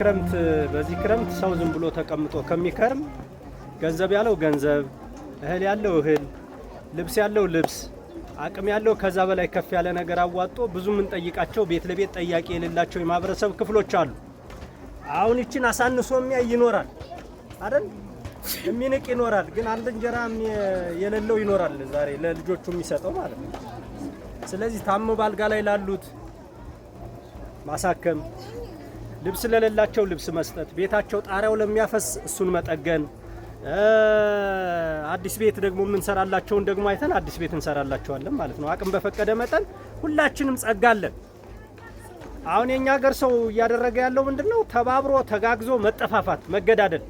ክረምት በዚህ ክረምት ሰው ዝም ብሎ ተቀምጦ ከሚከርም ገንዘብ ያለው ገንዘብ፣ እህል ያለው እህል፣ ልብስ ያለው ልብስ፣ አቅም ያለው ከዛ በላይ ከፍ ያለ ነገር አዋጦ ብዙ ምን ጠይቃቸው ቤት ለቤት ጠያቂ የሌላቸው የማህበረሰብ ክፍሎች አሉ። አሁን ይችን አሳንሶ የሚያይ ይኖራል አይደል? የሚንቅ ይኖራል። ግን አንድ እንጀራ የሌለው ይኖራል ዛሬ ለልጆቹ የሚሰጠው ማለት ነው። ስለዚህ ታሞ ባልጋ ላይ ላሉት ማሳከም፣ ልብስ ለሌላቸው ልብስ መስጠት፣ ቤታቸው ጣሪያው ለሚያፈስ እሱን መጠገን፣ አዲስ ቤት ደግሞ የምንሰራላቸውን ደግሞ አይተን አዲስ ቤት እንሰራላቸዋለን ማለት ነው። አቅም በፈቀደ መጠን ሁላችንም ጸጋለን። አሁን የኛ ሀገር ሰው እያደረገ ያለው ምንድነው? ተባብሮ ተጋግዞ መጠፋፋት፣ መገዳደል።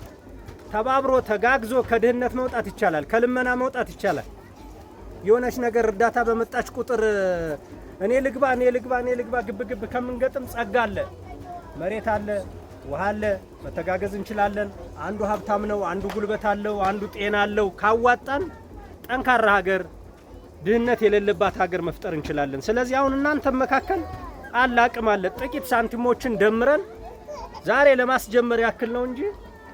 ተባብሮ ተጋግዞ ከድህነት መውጣት ይቻላል፣ ከልመና መውጣት ይቻላል። የሆነች ነገር እርዳታ በመጣች ቁጥር እኔ ልግባ ግብግብ ከምንገጥም ጸጋ አለ፣ መሬት አለ፣ ውሃ አለ፣ መተጋገዝ እንችላለን። አንዱ ሀብታም ነው፣ አንዱ ጉልበት አለው፣ አንዱ ጤና አለው። ካዋጣን ጠንካራ ሀገር፣ ድህነት የሌለባት ሀገር መፍጠር እንችላለን። ስለዚህ አሁን እናንተም መካከል አለ አቅም አለ። ጥቂት ሳንቲሞችን ደምረን ዛሬ ለማስጀመር ያክል ነው እንጂ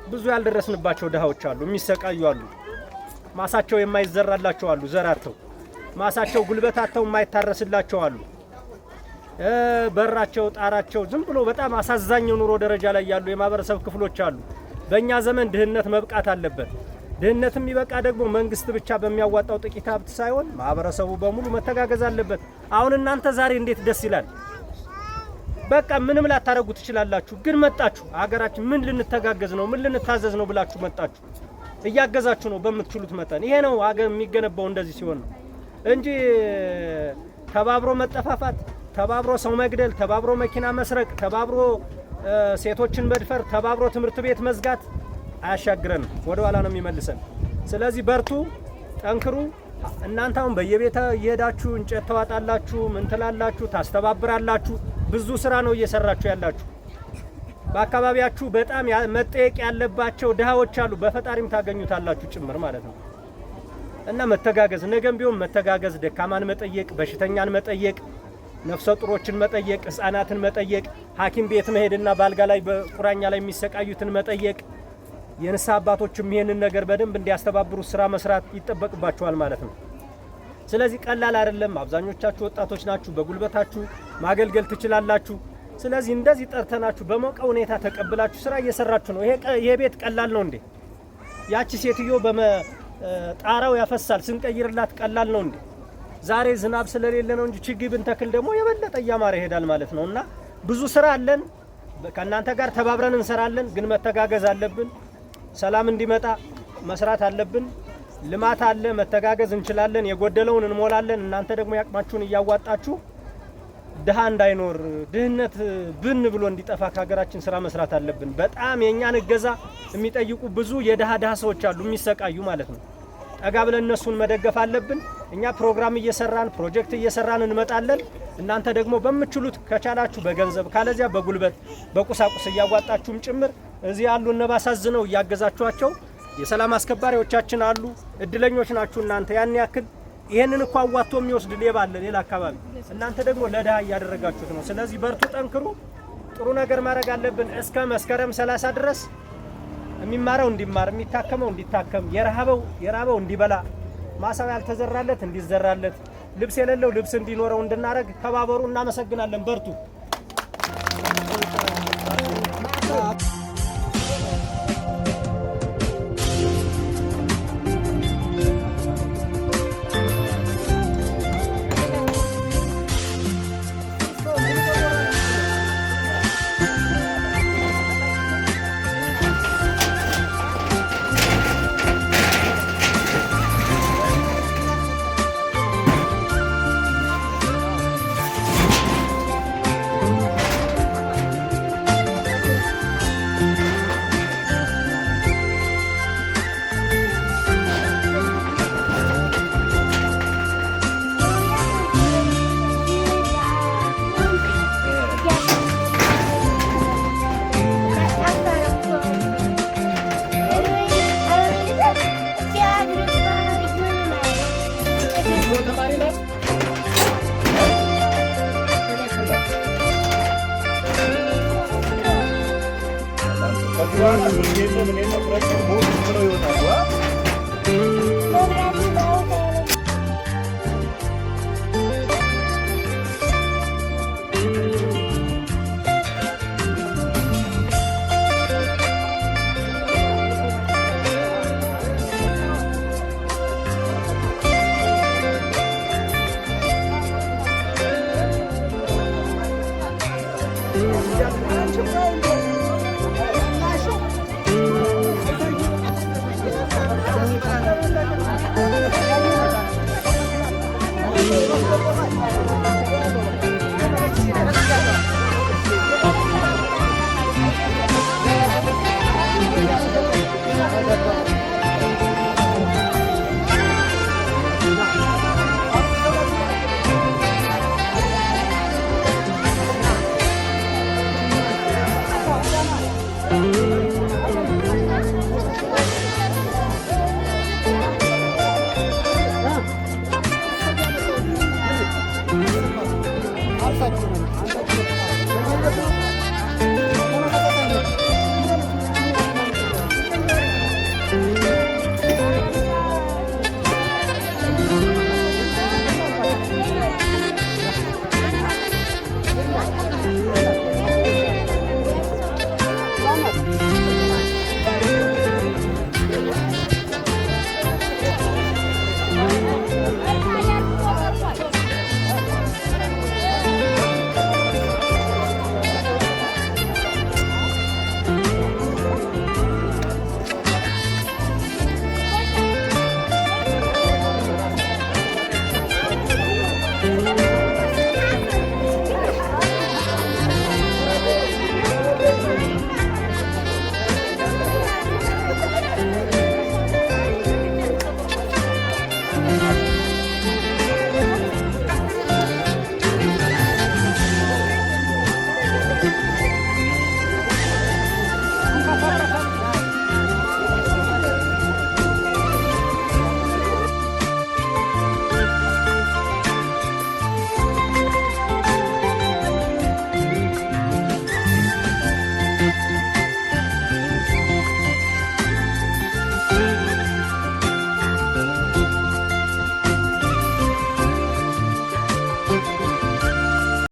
ብዙ ያልደረስንባቸው ድሃዎች አሉ፣ የሚሰቃዩ አሉ። ማሳቸው የማይዘራላቸው አሉ፣ ዘራተው ማሳቸው ጉልበታቸው የማይታረስላቸው አሉ። በራቸው ጣራቸው ዝም ብሎ በጣም አሳዛኝ ኑሮ ደረጃ ላይ ያሉ የማህበረሰብ ክፍሎች አሉ። በእኛ ዘመን ድህነት መብቃት አለበት። ድህነት የሚበቃ ደግሞ መንግስት ብቻ በሚያዋጣው ጥቂት ሀብት ሳይሆን ማህበረሰቡ በሙሉ መተጋገዝ አለበት። አሁን እናንተ ዛሬ እንዴት ደስ ይላል! በቃ ምንም ላታረጉ ትችላላችሁ፣ ግን መጣችሁ ሀገራችን ምን ልንተጋገዝ ነው ምን ልንታዘዝ ነው ብላችሁ መጣችሁ። እያገዛችሁ ነው በምትችሉት መጠን። ይሄ ነው ሀገር የሚገነባው እንደዚህ ሲሆን ነው እንጂ ተባብሮ መጠፋፋት፣ ተባብሮ ሰው መግደል፣ ተባብሮ መኪና መስረቅ፣ ተባብሮ ሴቶችን መድፈር፣ ተባብሮ ትምህርት ቤት መዝጋት አያሻግረንም፣ ወደ ኋላ ነው የሚመልሰን። ስለዚህ በርቱ፣ ጠንክሩ። እናንተ አሁን በየቤተ እየሄዳችሁ እንጨት ተዋጣላችሁ፣ ምን ትላላችሁ፣ ታስተባብራላችሁ። ብዙ ስራ ነው እየሰራችሁ ያላችሁ። በአካባቢያችሁ በጣም መጠየቅ ያለባቸው ድሃዎች አሉ፣ በፈጣሪም ታገኙታላችሁ ጭምር ማለት ነው። እና መተጋገዝ፣ ነገም ቢሆን መተጋገዝ፣ ደካማን መጠየቅ፣ በሽተኛን መጠየቅ፣ ነፍሰ ጡሮችን መጠየቅ፣ ህፃናትን መጠየቅ፣ ሐኪም ቤት መሄድና ባልጋ ላይ በቁራኛ ላይ የሚሰቃዩትን መጠየቅ፣ የንስሐ አባቶችም ይሄንን ነገር በደንብ እንዲያስተባብሩ ስራ መስራት ይጠበቅባቸዋል ማለት ነው። ስለዚህ ቀላል አይደለም። አብዛኞቻችሁ ወጣቶች ናችሁ፣ በጉልበታችሁ ማገልገል ትችላላችሁ። ስለዚህ እንደዚህ ጠርተናችሁ በሞቀ ሁኔታ ተቀብላችሁ ስራ እየሰራችሁ ነው። ይሄ ቤት ቀላል ነው እንዴ? ያቺ ሴትዮ ጣራው ያፈሳል ስንቀይርላት ቀላል ነው እንዴ? ዛሬ ዝናብ ስለሌለ ነው እንጂ ችግኝ ብንተክል ደግሞ የበለጠ እያማረ ይሄዳል ማለት ነው። እና ብዙ ስራ አለን፣ ከእናንተ ጋር ተባብረን እንሰራለን። ግን መተጋገዝ አለብን። ሰላም እንዲመጣ መስራት አለብን። ልማት አለ፣ መተጋገዝ እንችላለን። የጎደለውን እንሞላለን። እናንተ ደግሞ ያቅማችሁን እያዋጣችሁ ድሃ እንዳይኖር ድህነት ብን ብሎ እንዲጠፋ ከሀገራችን ስራ መስራት አለብን። በጣም የኛን እገዛ የሚጠይቁ ብዙ የድሃ ሰዎች አሉ፣ የሚሰቃዩ ማለት ነው። ጠጋ ብለን እነሱን መደገፍ አለብን። እኛ ፕሮግራም እየሰራን ፕሮጀክት እየሰራን እንመጣለን። እናንተ ደግሞ በምትችሉት ከቻላችሁ በገንዘብ ካለዚያ በጉልበት በቁሳቁስ እያዋጣችሁም ጭምር እዚህ ያሉ እነባሳዝነው እያገዛችኋቸው የሰላም አስከባሪዎቻችን አሉ። እድለኞች ናችሁ እናንተ። ያን ያክል ይሄንን እኮ አዋጥቶ የሚወስድ ሌባ አለ ሌላ አካባቢ። እናንተ ደግሞ ለድሃ እያደረጋችሁት ነው። ስለዚህ በርቱ፣ ጠንክሩ። ጥሩ ነገር ማድረግ አለብን። እስከ መስከረም 30 ድረስ የሚማረው እንዲማር፣ የሚታከመው እንዲታከም፣ የራበው እንዲበላ፣ ማሳው ያልተዘራለት እንዲዘራለት፣ ልብስ የሌለው ልብስ እንዲኖረው እንድናረግ ተባበሩ። እናመሰግናለን። በርቱ። Thank you.